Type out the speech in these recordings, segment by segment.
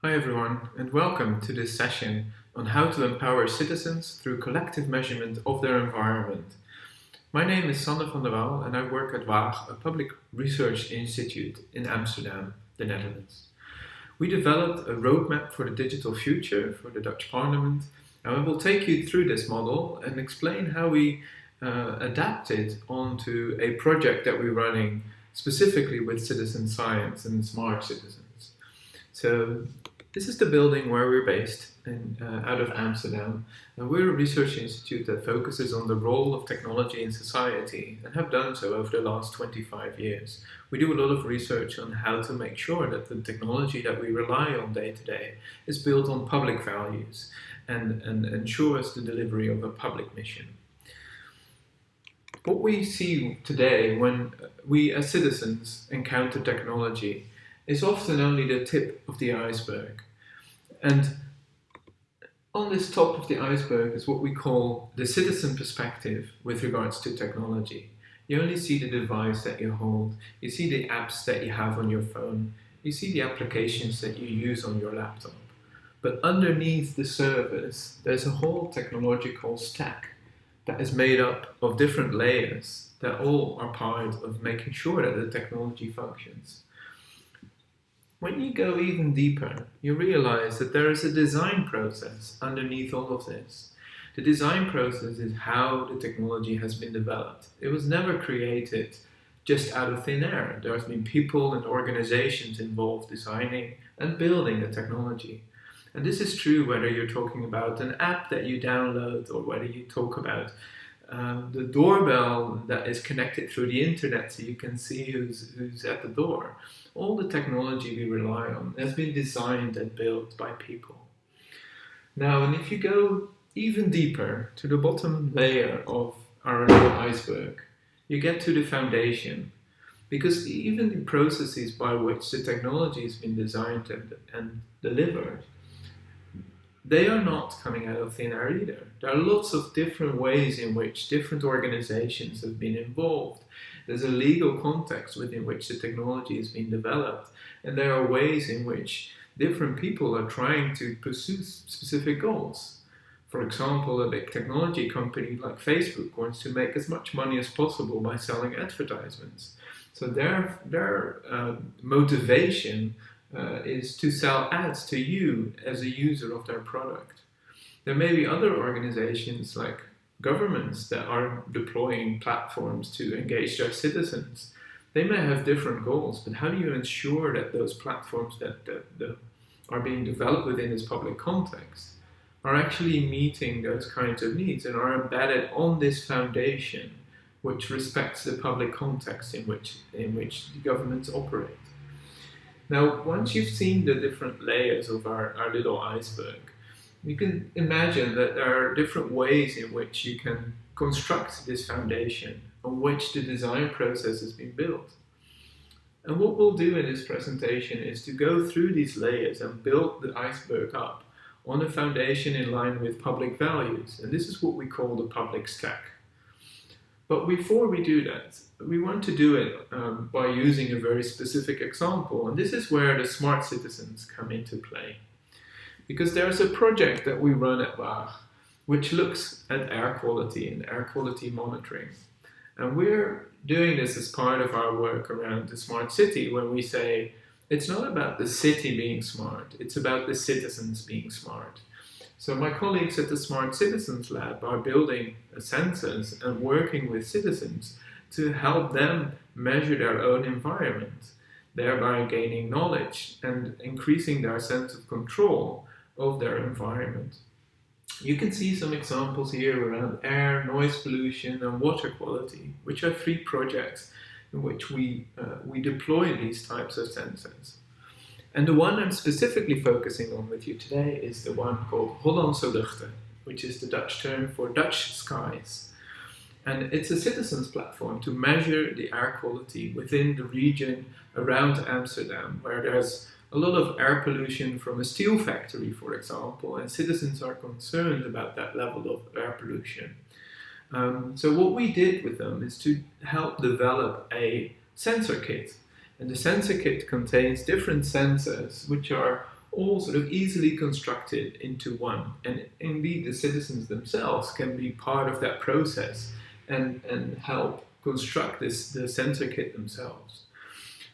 Hi everyone, and welcome to this session on how to empower citizens through collective measurement of their environment. My name is Sander van der Waal and I work at Waal, a public research institute in Amsterdam, the Netherlands. We developed a roadmap for the digital future for the Dutch Parliament, and we will take you through this model and explain how we adapt it onto a project that we're running specifically with citizen science and smart citizens. So this is the building where we're based out of Amsterdam, and we're a research institute that focuses on the role of technology in society and have done so over the last 25 years. We do a lot of research on how to make sure that the technology that we rely on day to day is built on public values and ensures the delivery of a public mission. What we see today when we as citizens encounter technology is often only the tip of the iceberg. And on this top of the iceberg is what we call the citizen perspective with regards to technology. You only see the device that you hold, you see the apps that you have on your phone, you see the applications that you use on your laptop. But underneath the surface, there's a whole technological stack that is made up of different layers that all are part of making sure that the technology functions. When you go even deeper, you realize that there is a design process underneath all of this. The design process is how the technology has been developed. It was never created just out of thin air. There have been people and organizations involved designing and building the technology. And this is true whether you're talking about an app that you download or whether you talk about the doorbell that is connected through the internet so you can see who's at the door. All the technology we rely on has been designed and built by people. Now, and if you go even deeper to the bottom layer of our little iceberg, you get to the foundation. Because even the processes by which the technology has been designed and delivered, they are not coming out of thin air either. There are lots of different ways in which different organizations have been involved. There's a legal context within which the technology has been developed, and there are ways in which different people are trying to pursue specific goals. For example, a big technology company like Facebook wants to make as much money as possible by selling advertisements. So their motivation is to sell ads to you as a user of their product. There may be other organizations like governments that are deploying platforms to engage their citizens. They may have different goals, but how do you ensure that those platforms that are being developed within this public context are actually meeting those kinds of needs and are embedded on this foundation which respects the public context in which the governments operate? Now, once you've seen the different layers of our little iceberg, you can imagine that there are different ways in which you can construct this foundation on which the design process has been built. And what we'll do in this presentation is to go through these layers and build the iceberg up on a foundation in line with public values. And this is what we call the public stack. But before we do that, we want to do it by using a very specific example. And this is where the smart citizens come into play. Because there's a project that we run at Waal which looks at air quality and air quality monitoring. And we're doing this as part of our work around the smart city, where we say it's not about the city being smart, it's about the citizens being smart. So my colleagues at the Smart Citizens Lab are building sensors and working with citizens to help them measure their own environment, thereby gaining knowledge and increasing their sense of control of their environment. You can see some examples here around air, noise pollution, and water quality, which are 3 projects in which we deploy these types of sensors. And the one I'm specifically focusing on with you today is the one called Hollandse luchten, which is the Dutch term for Dutch skies. And it's a citizens platform to measure the air quality within the region around Amsterdam, where there's a lot of air pollution from a steel factory, for example, and citizens are concerned about that level of air pollution. So what we did with them is to help develop a sensor kit. And the sensor kit contains different sensors which are all sort of easily constructed into one. And indeed, the citizens themselves can be part of that process and help construct the sensor kit themselves.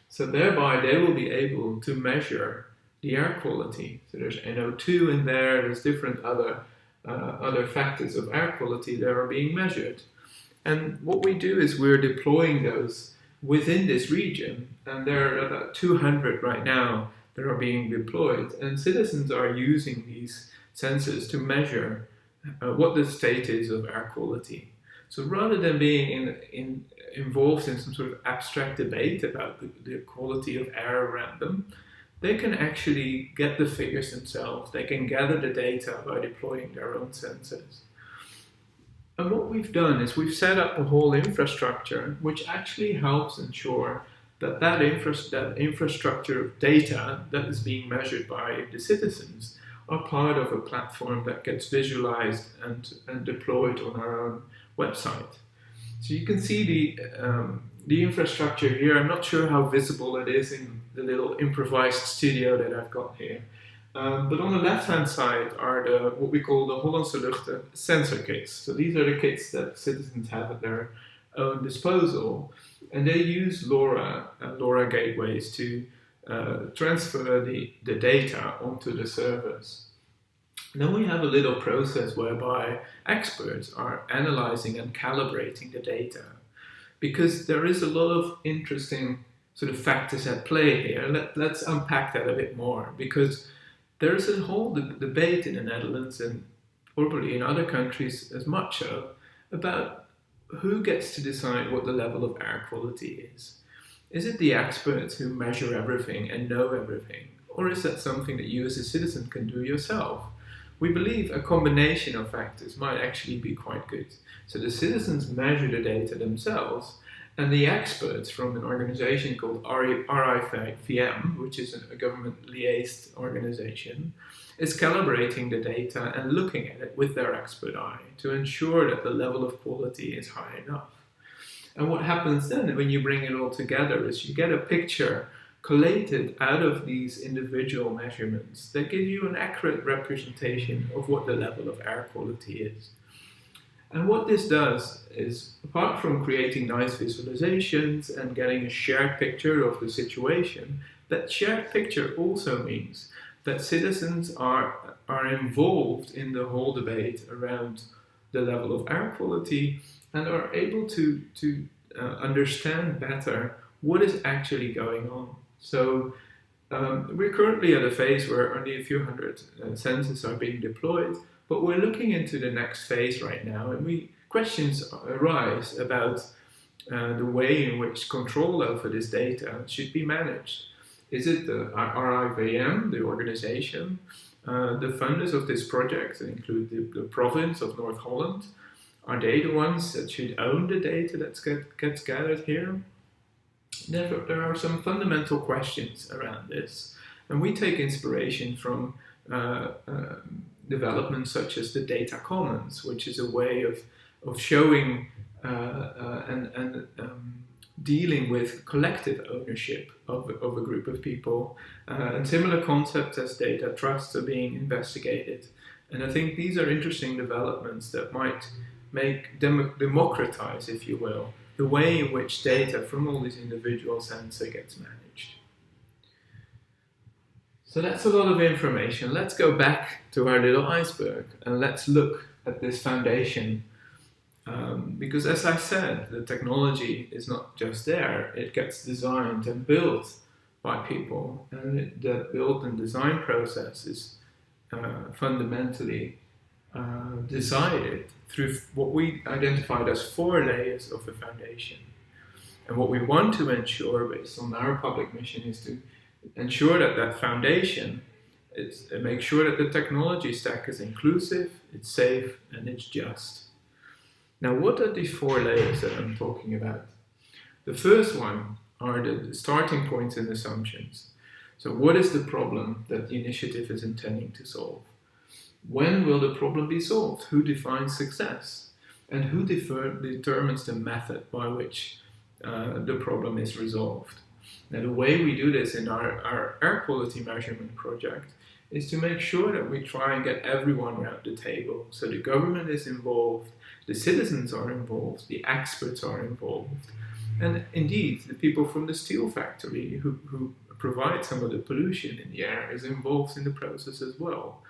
So thereby, they will be able to measure the air quality. So there's NO2 in there's different other factors of air quality that are being measured. And what we do is we're deploying those within this region, and there are about 200 right now that are being deployed, and citizens are using these sensors to measure what the state is of air quality. So rather than being involved in some sort of abstract debate about the quality of air around them, they can actually get the figures themselves. They can gather the data by deploying their own sensors. And what we've done is we've set up a whole infrastructure which actually helps ensure that infrastructure of data that is being measured by the citizens are part of a platform that gets visualized and deployed on our own website. So you can see the infrastructure here. I'm not sure how visible it is in the little improvised studio that I've got here. But on the left-hand side are what we call the Hollandse Luchten sensor kits. So these are the kits that citizens have at their own disposal. And they use LoRa and LoRa gateways to transfer the data onto the servers. And then we have a little process whereby experts are analyzing and calibrating the data, because there is a lot of interesting sort of factors at play here. Let's unpack that a bit more, because there is a whole debate in the Netherlands, and probably in other countries as much so, about who gets to decide what the level of air quality is. Is it the experts who measure everything and know everything? Or is that something that you as a citizen can do yourself? We believe a combination of factors might actually be quite good. So the citizens measure the data themselves, and the experts from an organization called RIVM, which is a government liaised organization, is calibrating the data and looking at it with their expert eye to ensure that the level of quality is high enough. And what happens then when you bring it all together is you get a picture collated out of these individual measurements that give you an accurate representation of what the level of air quality is. And what this does is, apart from creating nice visualizations and getting a shared picture of the situation, that shared picture also means that citizens are involved in the whole debate around the level of air quality and are able to understand better what is actually going on. So we're currently at a phase where only a few hundred sensors are being deployed, but we're looking into the next phase right now, and questions arise about the way in which control over this data should be managed. Is it the RIVM, the organization, the funders of this project, that include the province of North Holland? Are they the ones that should own the data that gets gathered here? There are some fundamental questions around this, and we take inspiration from developments such as the data commons, which is a way of showing and dealing with collective ownership of a group of people, and similar concepts as data trusts are being investigated. And I think these are interesting developments that might make democratize, if you will, the way in which data from all these individual sensors gets managed. So that's a lot of information. Let's go back to our little iceberg and let's look at this foundation. Because as I said, the technology is not just there, it gets designed and built by people, and the build and design process is fundamentally decided through what we identified as 4 layers of the foundation. And what we want to ensure, based on our public mission, is to ensure that foundation is make sure that the technology stack is inclusive, it's safe, and it's just. Now, what are these 4 layers that I'm talking about? The first one are the starting points and assumptions. So what is the problem that the initiative is intending to solve? When will the problem be solved? Who defines success? And who determines the method by which the problem is resolved? Now, the way we do this in our air quality measurement project is to make sure that we try and get everyone around the table. So the government is involved, the citizens are involved, the experts are involved, and indeed the people from the steel factory who provide some of the pollution in the air is involved in the process as well.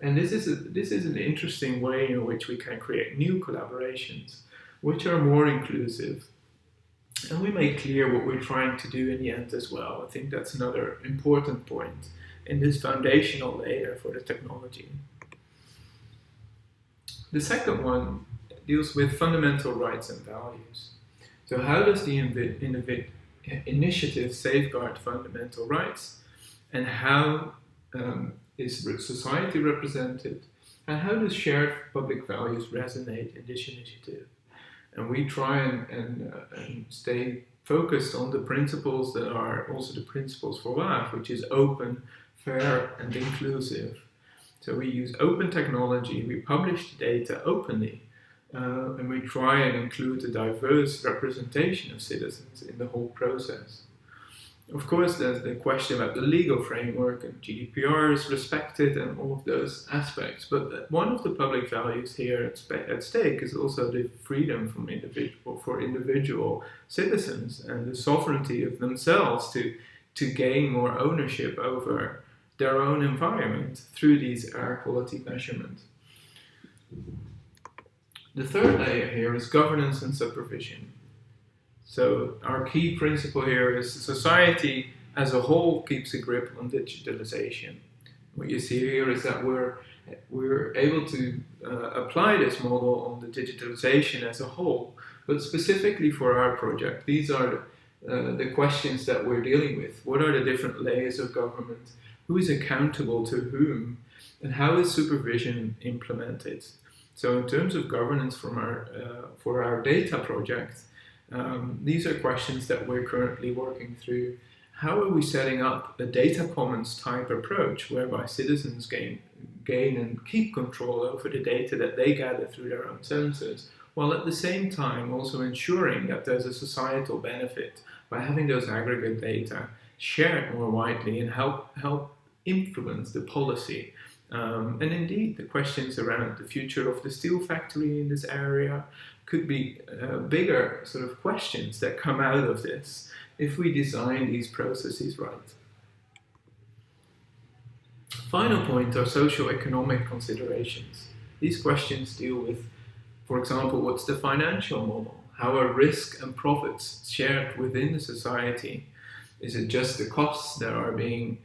And this is an interesting way in which we can create new collaborations, which are more inclusive. And we make clear what we're trying to do in the end as well. I think that's another important point in this foundational layer for the technology. The second one deals with fundamental rights and values. So how does the initiative safeguard fundamental rights, and how is society represented, and how does shared public values resonate in this initiative? And we try and stay focused on the principles that are also the principles for Waal, which is open, fair, and inclusive. So we use open technology, we publish the data openly, and we try and include a diverse representation of citizens in the whole process. Of course, there's the question about the legal framework, and GDPR is respected and all of those aspects. But one of the public values here at stake is also the freedom for individual citizens and the sovereignty of themselves to gain more ownership over their own environment through these air quality measurements. The third layer here is governance and supervision. So our key principle here is society as a whole keeps a grip on digitalization. What you see here is that we're able to apply this model on the digitalization as a whole, but specifically for our project, these are the questions that we're dealing with. What are the different layers of government? Who is accountable to whom? And how is supervision implemented? So in terms of governance for our data project, these are questions that we're currently working through. How are we setting up a data commons type approach whereby citizens gain and keep control over the data that they gather through their own sensors, while at the same time also ensuring that there's a societal benefit by having those aggregate data shared more widely and help influence the policy. And indeed, the questions around the future of the steel factory in this area could be bigger sort of questions that come out of this if we design these processes right. Final point are socio-economic considerations. These questions deal with, for example, what's the financial model? How are risk and profits shared within the society? Is it just the costs that are being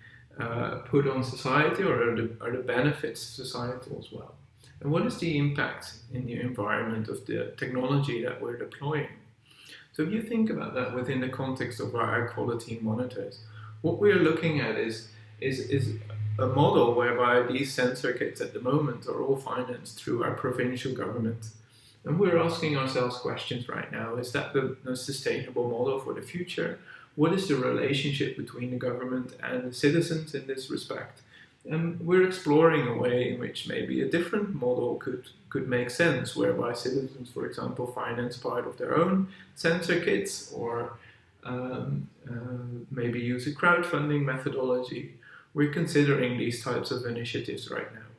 put on society, or are the benefits societal as well? And what is the impact in the environment of the technology that we're deploying? So if you think about that within the context of our air quality monitors, what we're looking at is a model whereby these sensor kits at the moment are all financed through our provincial government. And we're asking ourselves questions right now. Is that the sustainable model for the future? What is the relationship between the government and the citizens in this respect? And we're exploring a way in which maybe a different model could make sense, whereby citizens, for example, finance part of their own sensor kits, or maybe use a crowdfunding methodology. We're considering these types of initiatives right now.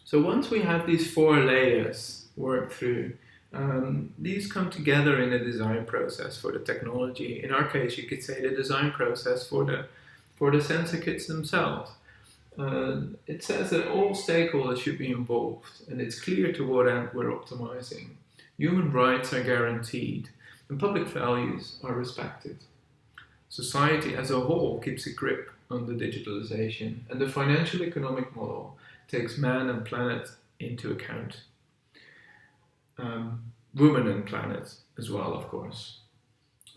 So once we have these 4 layers worked through, these come together in a design process for the technology. In our case, you could say the design process for the sensor kits themselves. It says that all stakeholders should be involved, and it's clear to what end we're optimizing. Human rights are guaranteed, and public values are respected. Society as a whole keeps a grip on the digitalization, and the financial economic model takes man and planet into account. Women and planet as well, of course.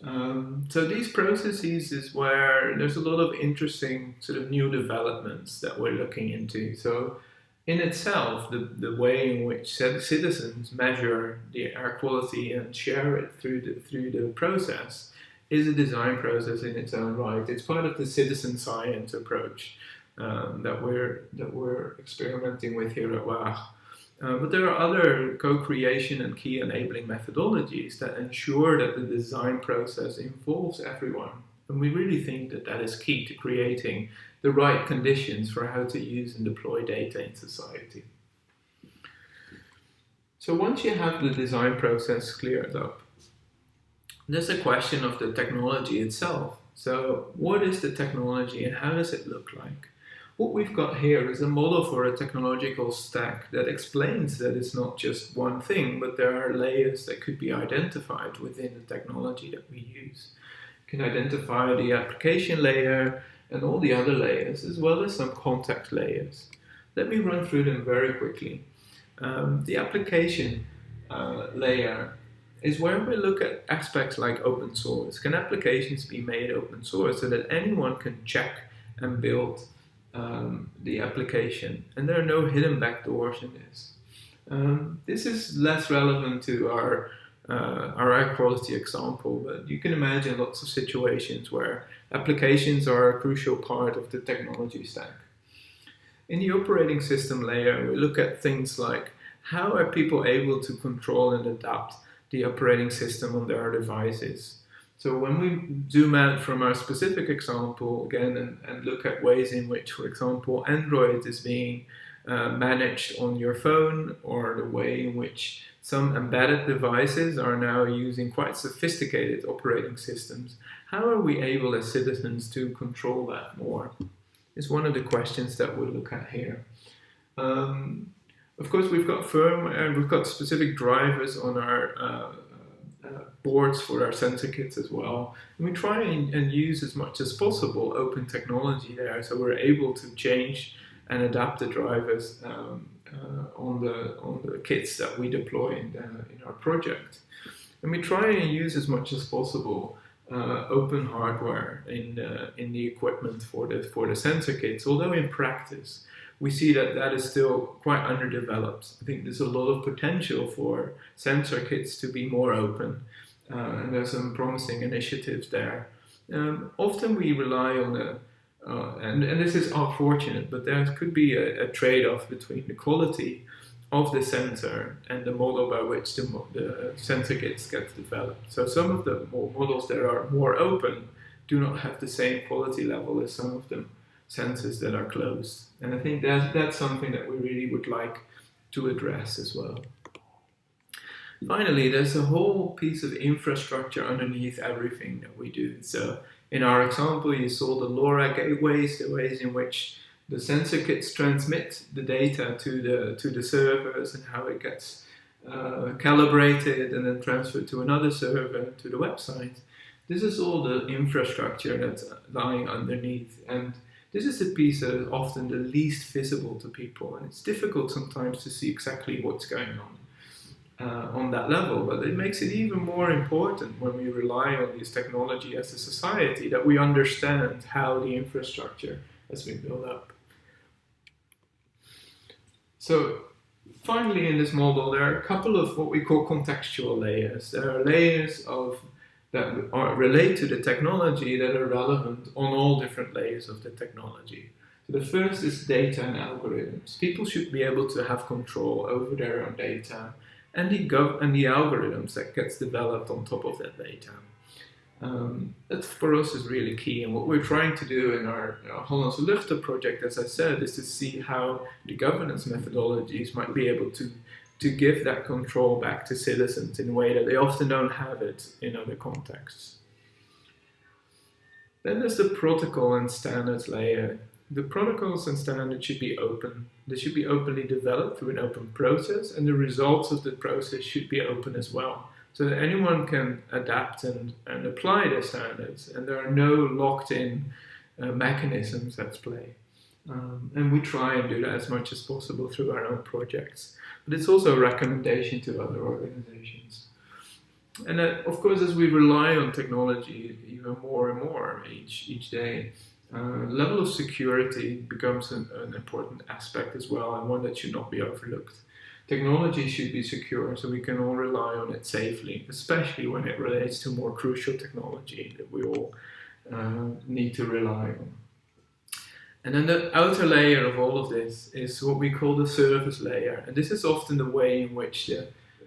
So these processes is where there's a lot of interesting sort of new developments that we're looking into. So in itself, the way in which citizens measure the air quality and share it through the process is a design process in its own right. It's part of the citizen science approach that we're experimenting with here at Waal. But there are other co-creation and key enabling methodologies that ensure that the design process involves everyone. And we really think that that is key to creating the right conditions for how to use and deploy data in society. So once you have the design process cleared up, there's a question of the technology itself. So what is the technology and how does it look like? What we've got here is a model for a technological stack that explains that it's not just one thing, but there are layers that could be identified within the technology that we use. You can identify the application layer and all the other layers, as well as some context layers. Let me run through them very quickly. The application layer is where we look at aspects like open source. Can applications be made open source so that anyone can check and build the application, and there are no hidden backdoors in this. This is less relevant to our air quality example, but you can imagine lots of situations where applications are a crucial part of the technology stack. In the operating system layer, we look at things like how are people able to control and adapt the operating system on their devices. So when we zoom out from our specific example again and look at ways in which, for example, Android is being managed on your phone, or the way in which some embedded devices are now using quite sophisticated operating systems, how are we able as citizens to control that more? Is one of the questions that we'll look at here. Of course, we've got firmware, we've got specific drivers on our boards for our sensor kits as well. And we try and use as much as possible open technology there, so we're able to change and adapt the drivers on the kits that we deploy in our project. And we try and use as much as possible open hardware in the equipment for the sensor kits, although in practice we see that that is still quite underdeveloped. I think there's a lot of potential for sensor kits to be more open, and there's some promising initiatives there. Often we rely on and this is unfortunate, but there could be a trade-off between the quality of the sensor and the model by which the sensor kits get developed. So some of the models that are more open do not have the same quality level as some of the sensors that are closed. And I think that's something that we really would like to address as well. Finally, there's a whole piece of infrastructure underneath everything that we do. So in our example, you saw the LoRa gateways, the ways in which the sensor kits transmit the data to the servers and how it gets calibrated and then transferred to another server, to the website. This is all the infrastructure that's lying underneath. And this is the piece that is often the least visible to people. And it's difficult sometimes to see exactly what's going on that level. But it makes it even more important when we rely on this technology as a society, that we understand how the infrastructure has been built up. So finally, in this model, there are a couple of what we call contextual layers. There are layers that are relate to the technology that are relevant on all different layers of the technology. So the first is data and algorithms. People should be able to have control over their own data and the algorithms that gets developed on top of that data. That for us is really key, and what we're trying to do in our Hollandse Luchten project, as I said, is to see how the governance methodologies might be able to give that control back to citizens in a way that they often don't have it in other contexts. Then there's the protocol and standards layer. The protocols and standards should be open. They should be openly developed through an open process, and the results of the process should be open as well, so that anyone can adapt and apply their standards, and there are no locked-in mechanisms at play. And we try and do that as much as possible through our own projects. But it's also a recommendation to other organizations. And of course, as we rely on technology even more and more each day, level of security becomes an important aspect as well, and one that should not be overlooked. Technology should be secure so we can all rely on it safely, especially when it relates to more crucial technology that we all need to rely on. And then the outer layer of all of this is what we call the service layer. And this is often the way in which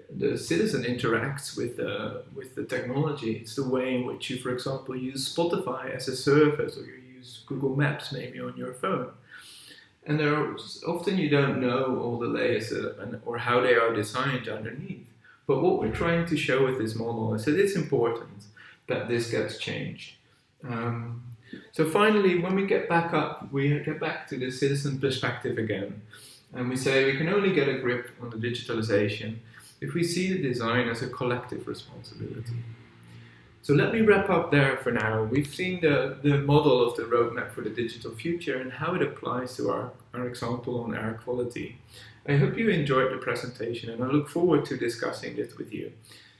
the citizen interacts with the technology. It's the way in which you, for example, use Spotify as a service, or you use Google Maps maybe on your phone. And often you don't know all the layers or how they are designed underneath. But what we're trying to show with this model is that it's important that this gets changed. So finally, when we get back up, we get back to the citizen perspective again. And we say we can only get a grip on the digitalization if we see the design as a collective responsibility. So let me wrap up there for now. We've seen the model of the roadmap for the digital future and how it applies to our example on air quality. I hope you enjoyed the presentation, and I look forward to discussing this with you.